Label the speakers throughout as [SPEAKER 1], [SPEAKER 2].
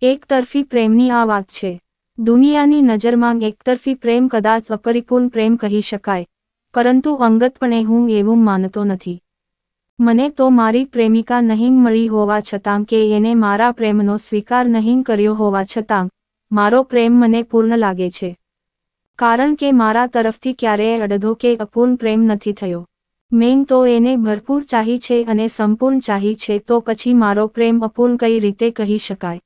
[SPEAKER 1] એકતરફી પ્રેમની આ વાત છે. દુનિયાની નજરમાં એકતરફી પ્રેમ કદાચ અપરિપૂર્ણ પ્રેમ કહી શકાય, પરંતુ અંગતપણે હું એવું માનતો નથી. મને તો મારી પ્રેમિકા નહીં મળી હોવા છતાં કે એને મારા પ્રેમનો સ્વીકાર નહીં કર્યો હોવા છતાં મારો પ્રેમ મને પૂર્ણ લાગે છે. કારણ કે મારા તરફથી ક્યારેય અડધો કે અપૂર્ણ પ્રેમ નથી થયો. મેં તો એને ભરપૂર ચાહી છે અને સંપૂર્ણ ચાહી છે, તો પછી મારો પ્રેમ અપૂર્ણ કઈ રીતે કહી શકાય?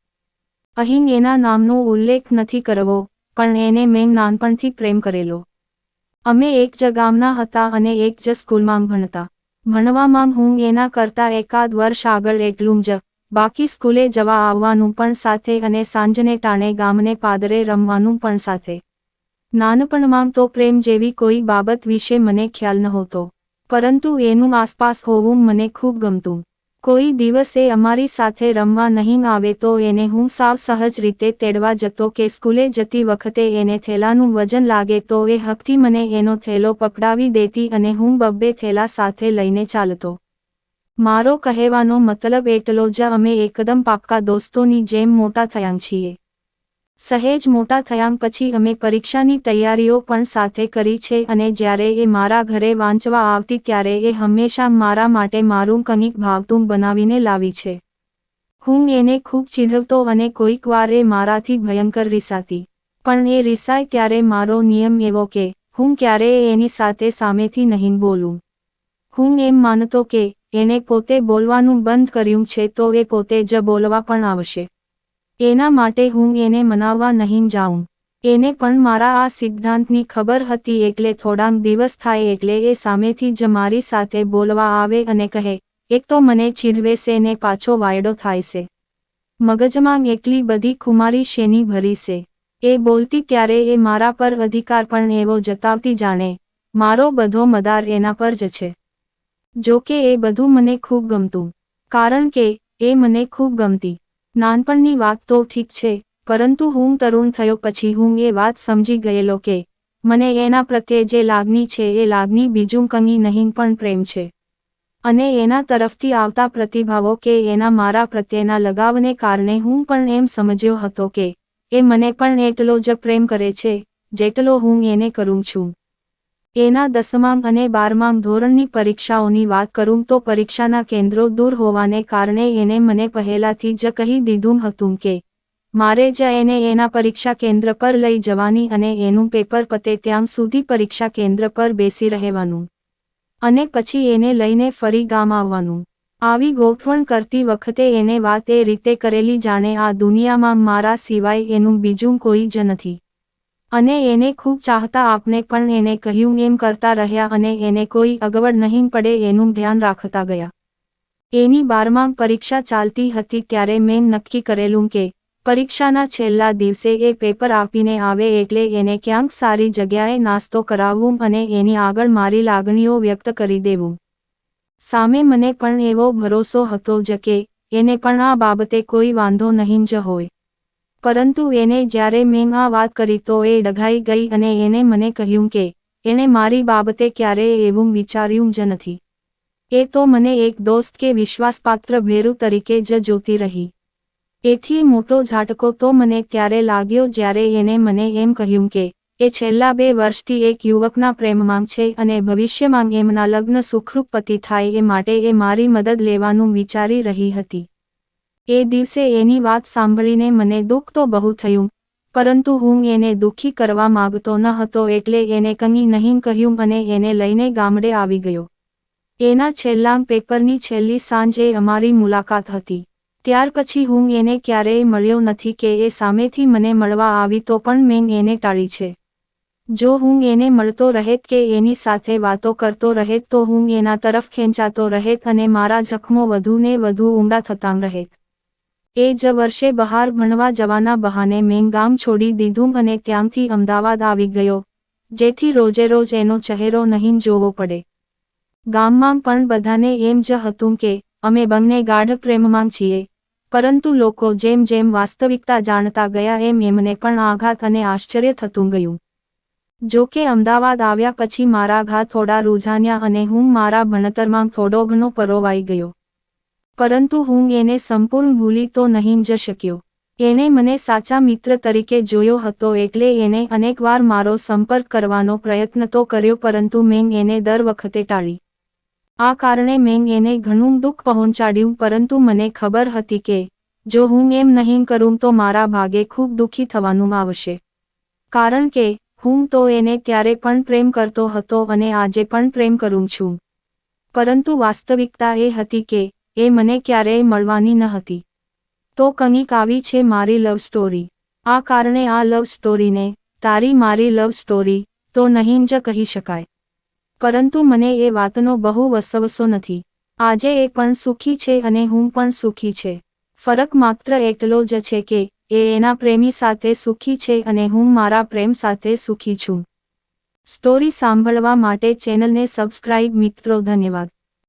[SPEAKER 1] અહીં એના નામનો ઉલ્લેખ નથી કરવો, પણ એને મેં નાનપણથી પ્રેમ કરેલો. અમે એક જ ગામના હતા અને એક જ સ્કૂલમાં ભણતા. ભણવામાં હું એના કરતાં એકાદ વર્ષ આગળ એટલું જ, બાકી સ્કૂલે જવા આવવાનું પણ સાથે અને સાંજને ટાણે ગામને પાદરે રમવાનું પણ સાથે. નાનપણમાં તો પ્રેમ જેવી કોઈ બાબત વિશે મને ખ્યાલ નહોતો, પરંતુ એનું આસપાસ હોવું મને ખૂબ ગમતું. કોઈ દિવસ એ અમારી સાથે રમવા નહીં આવે તો એને હું સાવ સહજ રીતે તેડવા જતો કે સ્કૂલે જતી વખતે એને થેલાનું વજન લાગે તો એ હકથી મને એનો થેલો પકડાવી દેતી અને હું બબ્બે થેલા સાથે લઈને ચાલતો. મારો કહેવાનો મતલબ એટલો જ, અમે એકદમ પાક્કા દોસ્તોની જેમ મોટા થયાં છીએ. સહેજ મોટા થયાં પછી અમે પરીક્ષાની તૈયારીઓ પણ સાથે કરી છે અને જ્યારે એ મારા ઘરે વાંચવા આવતી ત્યારે એ હંમેશા મારા માટે મારું કંઈક ભાવતું બનાવીને લાવી છે. હું એને ખૂબ ચીડવતો અને કોઈક વાર એ મારાથી ભયંકર રિસાતી. પણ એ રિસાય ત્યારે મારો નિયમ એવો કે હું ક્યારેય એની સાથે સામેથી નહીં બોલું. હું એમ માનતો કે એને પોતે બોલવાનું બંધ કર્યું છે તો એ પોતે જ બોલવા પણ આવશે. એના માટે હું એને મનાવવા નહીં જાઉં. એને પણ મારા આ સિદ્ધાંતની ખબર હતી, એટલે થોડાક દિવસ થાય એટલે એ સામેથી જ મારી સાથે બોલવા આવે અને કહે, એક તો મને ચીડવે છે ને પાછો વાયડો થાય છે. મગજમાં એટલી બધી ખુમારી શેની ભરી છે? એ બોલતી ત્યારે એ મારા પર અધિકાર પણ એવો જતાવતી જાણે મારો બધો મદાર એના પર જ છે. જો કે એ બધું મને ખૂબ ગમતું, કારણ કે એ મને ખૂબ ગમતી. નાનપણની વાત તો ઠીક છે, પરંતુ હું તરુણ થયો પછી હું એ વાત સમજી ગયેલો કે મને એના પ્રત્યે જે લાગણી છે એ લાગણી બીજું કંઈ નહીં પણ પ્રેમ છે. અને એના તરફથી આવતા પ્રતિભાવો કે એના મારા પ્રત્યેના લગાવને કારણે હું પણ એમ સમજ્યો હતો કે એ મને પણ એટલો જ પ્રેમ કરે છે જેટલો હું એને કરું છું. એના 10મા અને 12મા ધોરણની પરીક્ષાઓની વાત કરું તો પરીક્ષાના કેન્દ્રો દૂર હોવાને કારણે એને મને પહેલાથી જ કહી દીધું હતું કે મારે જ એને એના પરીક્ષા કેન્દ્ર પર લઈ જવાની અને એનું પેપર પતે ત્યાં સુધી પરીક્ષા કેન્દ્ર પર બેસી રહેવાનું અને પછી એને લઈને ફરી ગામ આવવાનું. આવી ગોઠવણ કરતી વખતે એને વાત એ રીતે કરેલી જાણે આ દુનિયામાં મારા સિવાય એનું બીજું કોઈ જ નથી. અને એને ખૂબ ચાહતા આપણે પણ એને કહ્યું એમ કરતા રહ્યા અને એને કોઈ અગવડ નહીં પડે એનું ધ્યાન રાખતા ગયા. એની 12મા પરીક્ષા ચાલતી હતી ત્યારે મેં નક્કી કરેલું કે પરીક્ષાના છેલ્લા દિવસે એ પેપર આપીને આવે એટલે એને ક્યાંક સારી જગ્યાએ નાસ્તો કરાવવું અને એની આગળ મારી લાગણીઓ વ્યક્ત કરી દેવું. સામે મને પણ એવો ભરોસો હતો જ કે એને પણ આ બાબતે કોઈ વાંધો નહીં જ હોય. પરંતુ એને જ્યારે મેં આ વાત કરી તો એ ડઘાઈ ગઈ અને એને મને કહ્યું કે એણે મારી બાબતે ક્યારેય એવું વિચાર્યું જ નથી. એ તો મને એક દોસ્ત કે વિશ્વાસપાત્ર ભેરુ તરીકે જ જોતી રહી. એથી મોટો ઝાટકો તો મને ત્યારે લાગ્યો જ્યારે એને મને એમ કહ્યું કે એ છેલ્લા 2 વર્ષથી એક યુવકના પ્રેમમાં છે અને ભવિષ્યમાં એમના લગ્ન સુખરૂપ પતિ થાય એ માટે એ મારી મદદ લેવાનું વિચારી રહી હતી. એ દિવસે એની વાત સાંભળીને મને દુઃખ તો બહુ થયું, પરંતુ હું એને દુઃખી કરવા માંગતો ન હતો એટલે એને કંઈ નહીં કહ્યું અને એને લઈને ગામડે આવી ગયો. એના છેલ્લા પેપરની છેલ્લી સાંજે અમારી મુલાકાત હતી. ત્યાર પછી હું એને ક્યારેય મળ્યો નથી કે એ સામેથી મને મળવા આવી તો પણ મેં એને ટાળી છે. જો હું એને મળતો રહેત કે એની સાથે વાતો કરતો રહેત તો હું એના તરફ ખેંચાતો રહેત અને મારા જખમો વધુ ને વધુ ઊંડા થતાં રહેત. એ જ વર્ષે બહાર ભણવા જવાના બહાને મેં ગામ છોડી દીધું અને ત્યાંથી અમદાવાદ આવી ગયો, જેથી રોજે રોજ એનો ચહેરો નહીં જોવો પડે. ગામમાં પણ બધાને એમ જ હતું કે અમે બંને ગાઢ પ્રેમમાં છીએ, પરંતુ લોકો જેમ જેમ વાસ્તવિકતા જાણતા ગયા એમ એમને પણ આઘાત અને આશ્ચર્ય થતું ગયું. જો કે અમદાવાદ આવ્યા પછી મારા ઘા થોડા રૂઝાન્યા અને હું મારા ભણતરમાં થોડો ઘણો પરોવાઈ ગયો. પરંતુ હું એને સંપૂર્ણ ભૂલી તો નહીં જ શક્યો. એણે મને સાચા મિત્ર તરીકે જોયો હતો એટલે એણે અનેકવાર મારો સંપર્ક કરવાનો પ્રયત્ન તો કર્યો પરંતુ મેં એને દર વખતે ટાળી. આ કારણે મેં એને ઘણું દુઃખ પહોંચાડ્યું પરંતુ મને ખબર હતી કે જો હું એમ નહીં કરું તો મારા ભાગે ખૂબ દુઃખી થવાનું આવશે. કારણ કે હું તો એને ત્યારે પણ પ્રેમ કરતો હતો અને આજે પણ પ્રેમ કરું છું. પરંતુ વાસ્તવિકતા એ હતી કે એ મને ક્યારેય મળવાની ન હતી. તો કંઈક આવી છે મારી લવ સ્ટોરી. આ કારણે આ લવ સ્ટોરીને તારી મારી લવ સ્ટોરી તો નહીં જ કહી શકાય. પરંતુ મને એ વાતનો બહુ વસવસો નથી. આજે એ પણ સુખી છે અને હું પણ સુખી છે. ફરક માત્ર એટલો જ છે કે એ એના પ્રેમી સાથે સુખી છે અને હું મારા પ્રેમ સાથે સુખી છું. સ્ટોરી સાંભળવા માટે ચેનલને સબસ્ક્રાઇબ મિત્રો. ધન્યવાદ.